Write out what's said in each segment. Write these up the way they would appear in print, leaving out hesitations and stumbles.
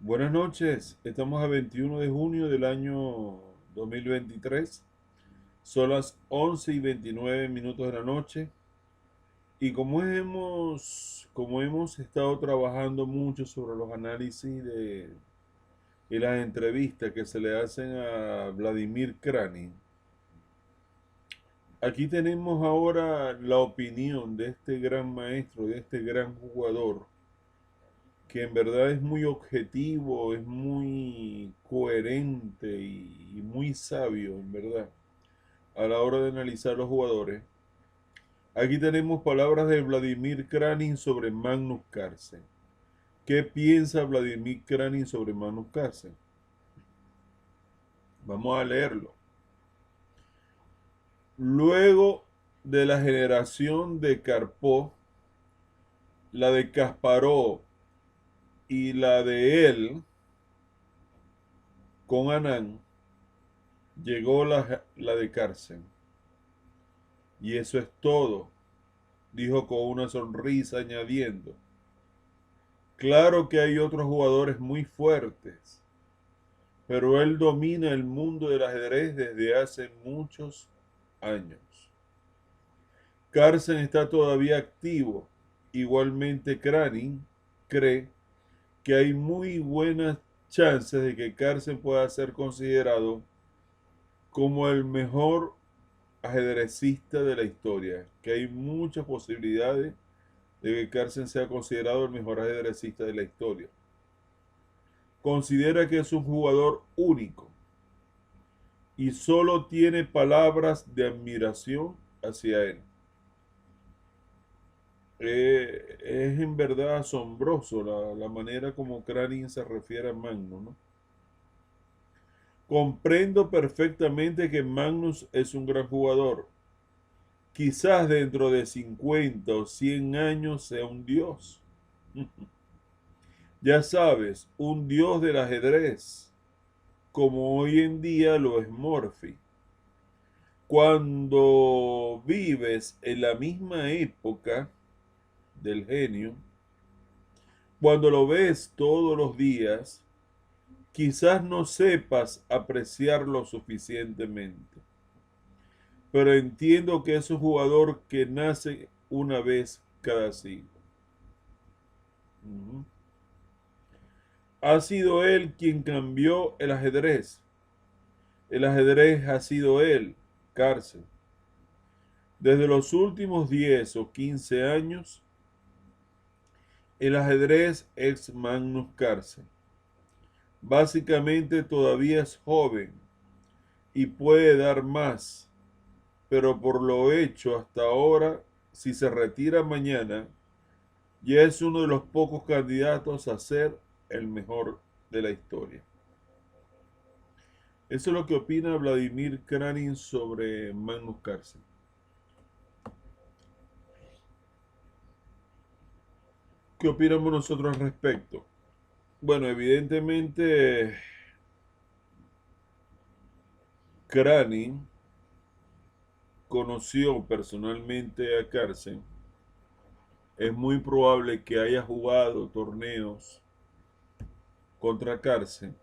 Buenas noches, estamos a 21 de junio del año 2023. Son las 11:29 de la noche y como hemos estado trabajando mucho sobre los análisis y las entrevistas que se le hacen a Vladimir Kranin, aquí tenemos ahora la opinión de este gran maestro, de este gran jugador, que en verdad es muy objetivo, es muy coherente y muy sabio, en verdad, a la hora de analizar los jugadores. Aquí tenemos palabras de Vladimir Kranin sobre Magnus Carlsen. ¿Qué piensa Vladimir Kranin sobre Magnus Carlsen? Vamos a leerlo. Luego de la generación de Karpov, la de Kasparov y la de él con Anand, llegó la de Carlsen. Y eso es todo, dijo con una sonrisa añadiendo, claro que hay otros jugadores muy fuertes, pero él domina el mundo del ajedrez desde hace muchos años. Carlsen está todavía activo. Igualmente Kranin cree que hay muy buenas chances de que Carlsen pueda ser considerado como el mejor ajedrecista de la historia, que hay muchas posibilidades de que Carlsen sea considerado el mejor ajedrecista de la historia. Considera que es un jugador único y solo tiene palabras de admiración hacia él. Es en verdad asombroso la manera como Kranin se refiere a Magnus, ¿no? Comprendo perfectamente que Magnus es un gran jugador. Quizás dentro de 50 o 100 años sea un dios. Ya sabes, un dios del ajedrez, como hoy en día lo es Morphy. Cuando vives en la misma época del genio, cuando lo ves todos los días, quizás no sepas apreciarlo suficientemente. Pero entiendo que es un jugador que nace una vez cada siglo. Uh -huh. Ha sido él quien cambió el ajedrez. El ajedrez ha sido él, Carlsen. Desde los últimos 10 o 15 años, el ajedrez es Magnus Carlsen. Básicamente todavía es joven y puede dar más, pero por lo hecho hasta ahora, si se retira mañana, ya es uno de los pocos candidatos a ser el mejor de la historia. Eso es lo que opina Vladimir Kranin sobre Magnus Carlsen. ¿Qué opinamos nosotros al respecto? Bueno, evidentemente Kranin conoció personalmente a Carlsen. Es muy probable que haya jugado torneos contra Carlsen.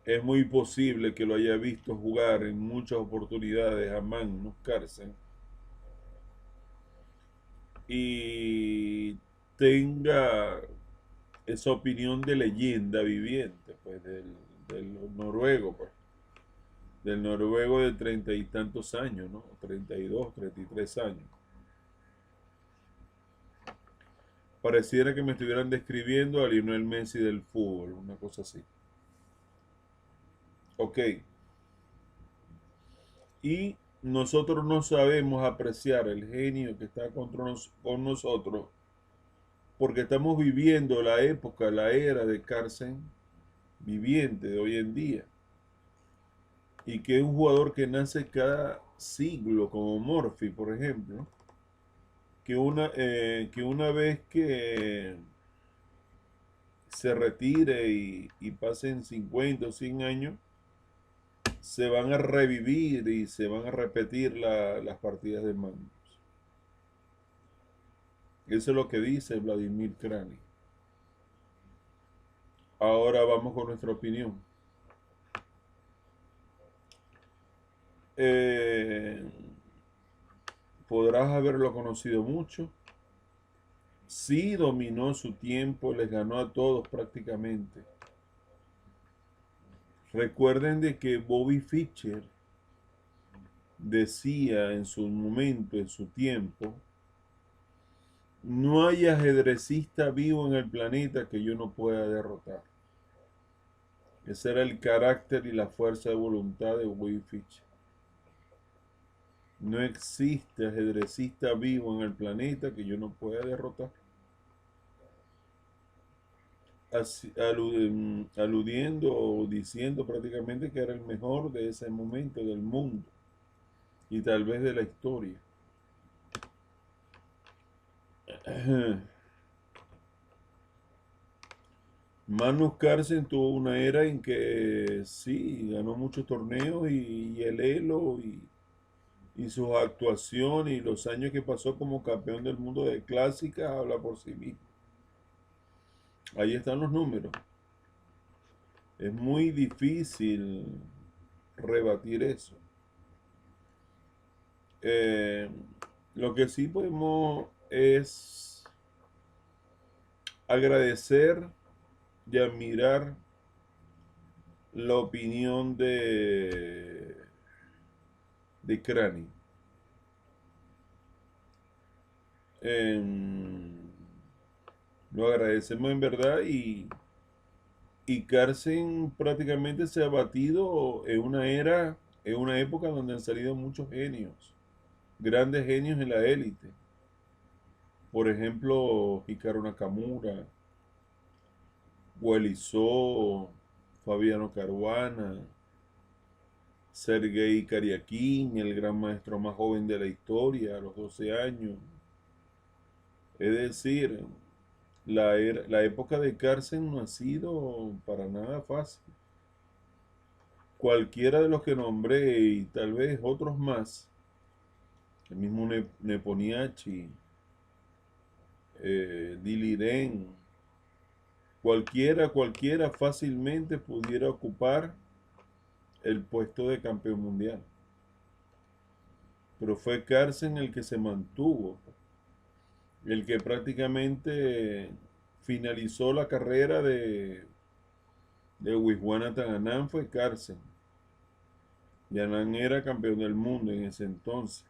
Es muy posible que lo haya visto jugar en muchas oportunidades a Magnus Carlsen y tenga esa opinión de leyenda viviente, pues del noruego, pues, del noruego de 30 y tantos años, ¿no? 32, 33 años. Pareciera que me estuvieran describiendo a Lionel Messi del fútbol, una cosa así. Ok. Y nosotros no sabemos apreciar el genio que está con nosotros porque estamos viviendo la época, la era de Carlsen viviente de hoy en día. Y que es un jugador que nace cada siglo, como Morphy, por ejemplo, que una vez que se retire y pasen 50 o 100 años, se van a revivir y se van a repetir las partidas de Magnus. Eso es lo que dice Vladimir Kranin. Ahora vamos con nuestra opinión. Eh, Podrás haberlo conocido mucho. Sí dominó su tiempo, les ganó a todos prácticamente. Recuerden de que Bobby Fischer decía en su momento, en su tiempo, no hay ajedrecista vivo en el planeta que yo no pueda derrotar. Ese era el carácter y la fuerza de voluntad de Bobby Fischer. No existe ajedrecista vivo en el planeta que yo no pueda derrotar. Aludiendo o diciendo prácticamente que era el mejor de ese momento del mundo y tal vez de la historia. Magnus Carlsen tuvo una era en que sí, ganó muchos torneos y el elo y sus actuaciones y los años que pasó como campeón del mundo de clásicas habla por sí mismo. Ahí están los números. Es muy difícil rebatir eso. Eh, lo que sí podemos es agradecer y admirar la opinión de Crani. Lo agradecemos en verdad y Carson prácticamente se ha batido en una era, en una época donde han salido muchos genios, grandes genios en la élite. Por ejemplo, Hikaru Nakamura, Guelizó, Fabiano Caruana, Sergei Kariakin, el gran maestro más joven de la historia, a los 12 años. Es decir, la época de Carson no ha sido para nada fácil. Cualquiera de los que nombré y tal vez otros más, el mismo Neponiachi, Diliren, cualquiera fácilmente pudiera ocupar el puesto de campeón mundial. Pero fue Carlsen el que se mantuvo, el que prácticamente finalizó la carrera de Wiswanathan Anand fue Carlsen. Y Anand era campeón del mundo en ese entonces.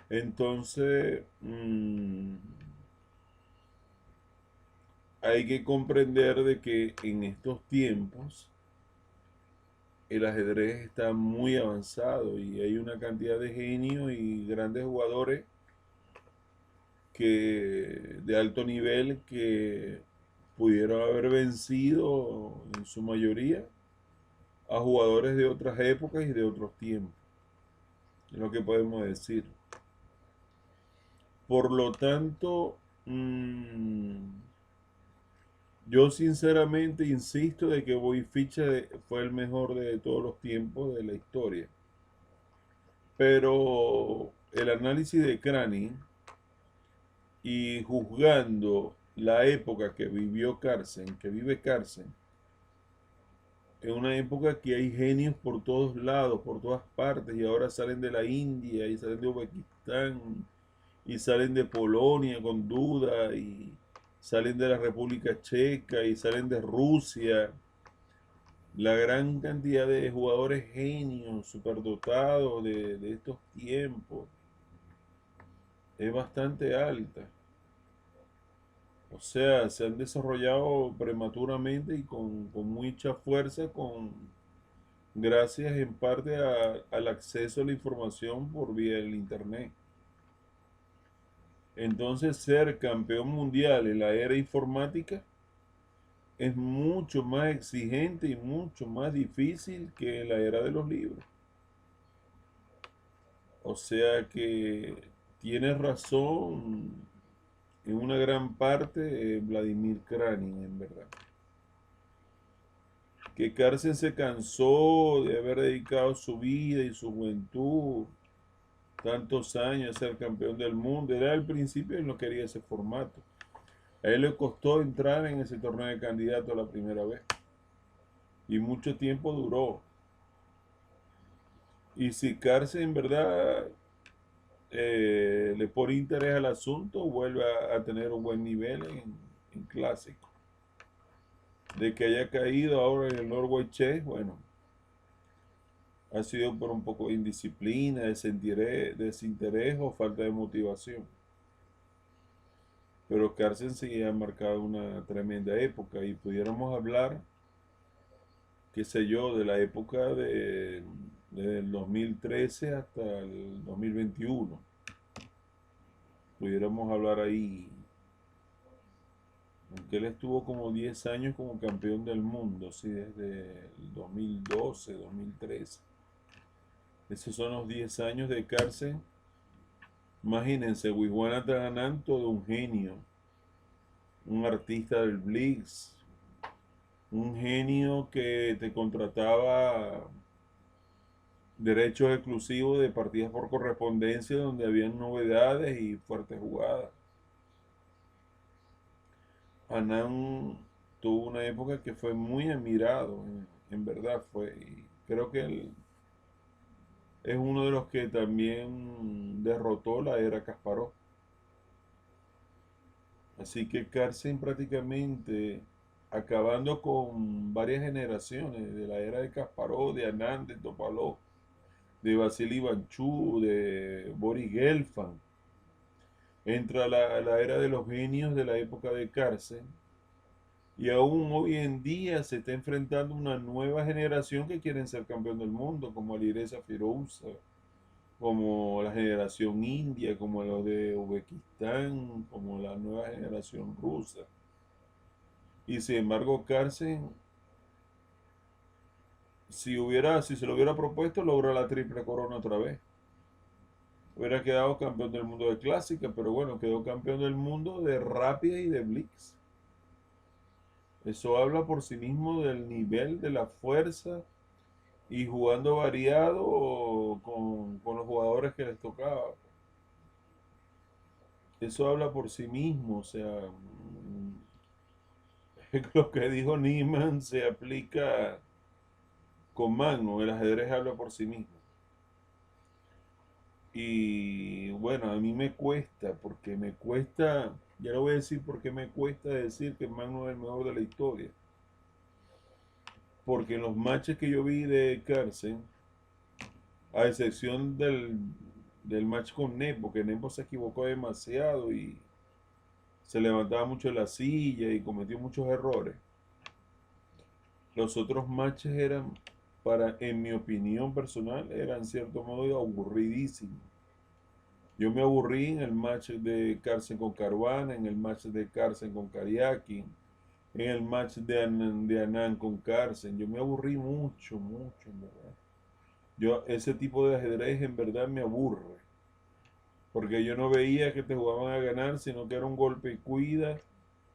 Entonces, hay que comprender de que en estos tiempos el ajedrez está muy avanzado y hay una cantidad de genios y grandes jugadores de alto nivel que pudieron haber vencido en su mayoría a jugadores de otras épocas y de otros tiempos. Es lo que podemos decir. Por lo tanto, yo sinceramente insisto de que Bobby Fischer fue el mejor de todos los tiempos de la historia. Pero el análisis de Crani y juzgando la época que vivió Carlsen, que vive Carlsen, en una época que hay genios por todos lados, por todas partes, y ahora salen de la India, y salen de Uzbekistán, y salen de Polonia con duda, y salen de la República Checa, y salen de Rusia. La gran cantidad de jugadores genios, superdotados de estos tiempos, es bastante alta. O sea, se han desarrollado prematuramente y con mucha fuerza, gracias en parte al acceso a la información por vía del Internet. Entonces, ser campeón mundial en la era informática es mucho más exigente y mucho más difícil que en la era de los libros. O sea que tiene razón en una gran parte Vladimir Kranin, en verdad. Que Carlsen se cansó de haber dedicado su vida y su juventud tantos años a ser campeón del mundo. Era al principio y no quería ese formato. A él le costó entrar en ese torneo de candidato la primera vez. Y mucho tiempo duró. Y si Carson en verdad le pone interés al asunto, vuelve a tener un buen nivel en clásico. De que haya caído ahora en el Norway Chess, bueno, ha sido por un poco de indisciplina, desinterés o falta de motivación. Pero Carson sí ha marcado una tremenda época y pudiéramos hablar, qué sé yo, de la época del 2013 hasta el 2021. Pudiéramos hablar ahí, aunque él estuvo como 10 años como campeón del mundo, sí, desde el 2012, 2013. Esos son los 10 años de cárcel. Imagínense, Wiswanathan Anand, todo un genio, un artista del Blitz, un genio que te contrataba derechos exclusivos de partidas por correspondencia donde habían novedades y fuertes jugadas. Anand tuvo una época que fue muy admirado, en verdad fue, y creo que él es uno de los que también derrotó la era Kasparov. Así que Carlsen prácticamente acabando con varias generaciones de la era de Kasparov, de Anand, de Topalov, de Vasily Ivanchuk, de Boris Gelfand. Entra la era de los genios de la época de Carlsen y aún hoy en día se está enfrentando una nueva generación que quieren ser campeón del mundo, como Alireza Firouzja, como la generación india, como los de Uzbekistán, como la nueva generación rusa. Y sin embargo, Carlsen, si se lo hubiera propuesto, logra la triple corona otra vez. Hubiera quedado campeón del mundo de clásica, pero bueno, quedó campeón del mundo de rápida y de blitz. Eso habla por sí mismo del nivel, de la fuerza y jugando variado con los jugadores que les tocaba. Eso habla por sí mismo, o sea, lo que dijo Niemann se aplica con mano, el ajedrez habla por sí mismo. Y bueno, a mí me cuesta, porque me cuesta, ya lo voy a decir porque me cuesta decir que Magno es el mejor de la historia. Porque en los matches que yo vi de Carlsen, a excepción del match con Nepo, que Nepo se equivocó demasiado y se levantaba mucho en la silla y cometió muchos errores. Los otros matches eran, en mi opinión personal, eran en cierto modo aburridísimos. Yo me aburrí en el match de Carlsen con Caruana, en el match de Carlsen con Kariakin, en el match de Anand con Carlsen. Yo me aburrí mucho, mucho, en verdad. Ese tipo de ajedrez en verdad me aburre. Porque yo no veía que te jugaban a ganar, sino que era un golpe y cuida,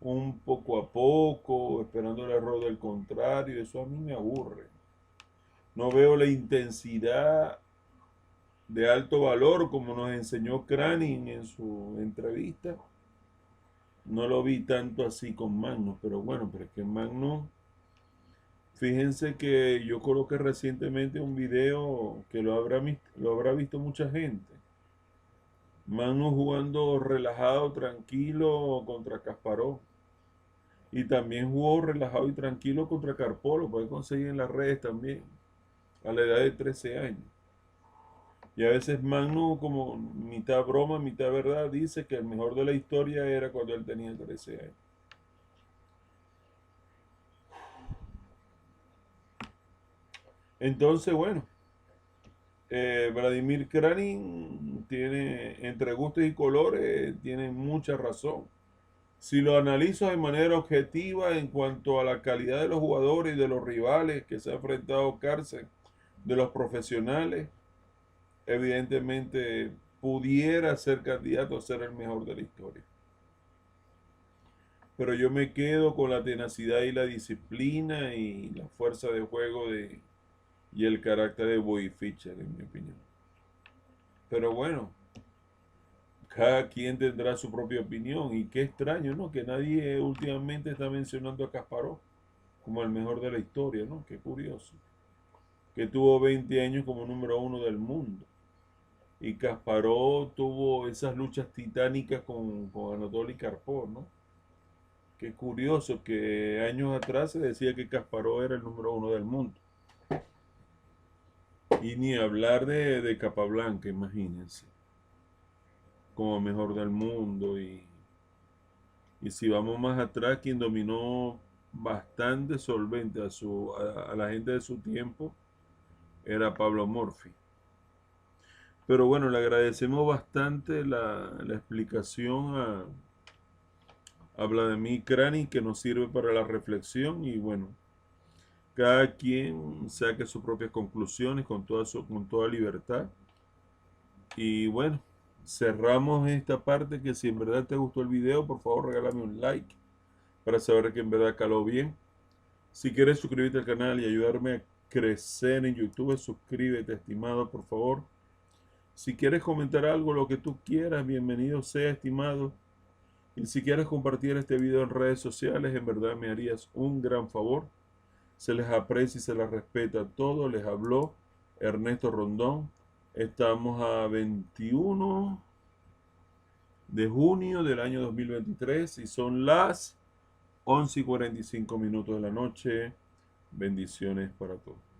un poco a poco, esperando el error del contrario. Eso a mí me aburre. No veo la intensidad de alto valor como nos enseñó Craning en su entrevista. No lo vi tanto así con Magnus, pero bueno, pero es que Magnus, fíjense que yo coloqué recientemente un video que lo habrá visto mucha gente. Magnus jugando relajado, tranquilo contra Kasparov. Y también jugó relajado y tranquilo contra Karpov, lo puede conseguir en las redes también, a la edad de 13 años. Y a veces Magnus, como mitad broma, mitad verdad, dice que el mejor de la historia era cuando él tenía 13 años. Entonces, bueno, Vladimir Kranin tiene, entre gustos y colores, tiene mucha razón. Si lo analizo de manera objetiva en cuanto a la calidad de los jugadores y de los rivales que se ha enfrentado Carlsen, de los profesionales, evidentemente pudiera ser candidato a ser el mejor de la historia. Pero yo me quedo con la tenacidad y la disciplina y la fuerza de juego y el carácter de Bobby Fischer, en mi opinión. Pero bueno, Cada quien tendrá su propia opinión y qué extraño, ¿no? Que nadie últimamente está mencionando a Kasparov como el mejor de la historia, ¿no? Qué curioso. Que tuvo 20 años como número uno del mundo. Y Kasparov tuvo esas luchas titánicas con Anatoly Karpov, ¿no? Qué curioso que años atrás se decía que Kasparov era el número uno del mundo. Y ni hablar de Capablanca, imagínense, como mejor del mundo. Y si vamos más atrás, quien dominó bastante solvente a la gente de su tiempo era Pablo Morphy. Pero bueno, le agradecemos bastante la explicación a Vladimir Krani, que nos sirve para la reflexión y bueno, cada quien saque sus propias conclusiones con toda libertad. Y bueno, cerramos esta parte, que si en verdad te gustó el video, por favor regálame un like para saber que en verdad caló bien. Si quieres suscribirte al canal y ayudarme a crecer en YouTube, suscríbete, estimado, por favor. Si quieres comentar algo, lo que tú quieras, bienvenido sea, estimado. Y si quieres compartir este video en redes sociales, en verdad me harías un gran favor. Se les aprecia y se les respeta todo. Les habló Ernesto Rondón. Estamos a 21 de junio del año 2023 y son las 11:45 de la noche. Bendiciones para todos.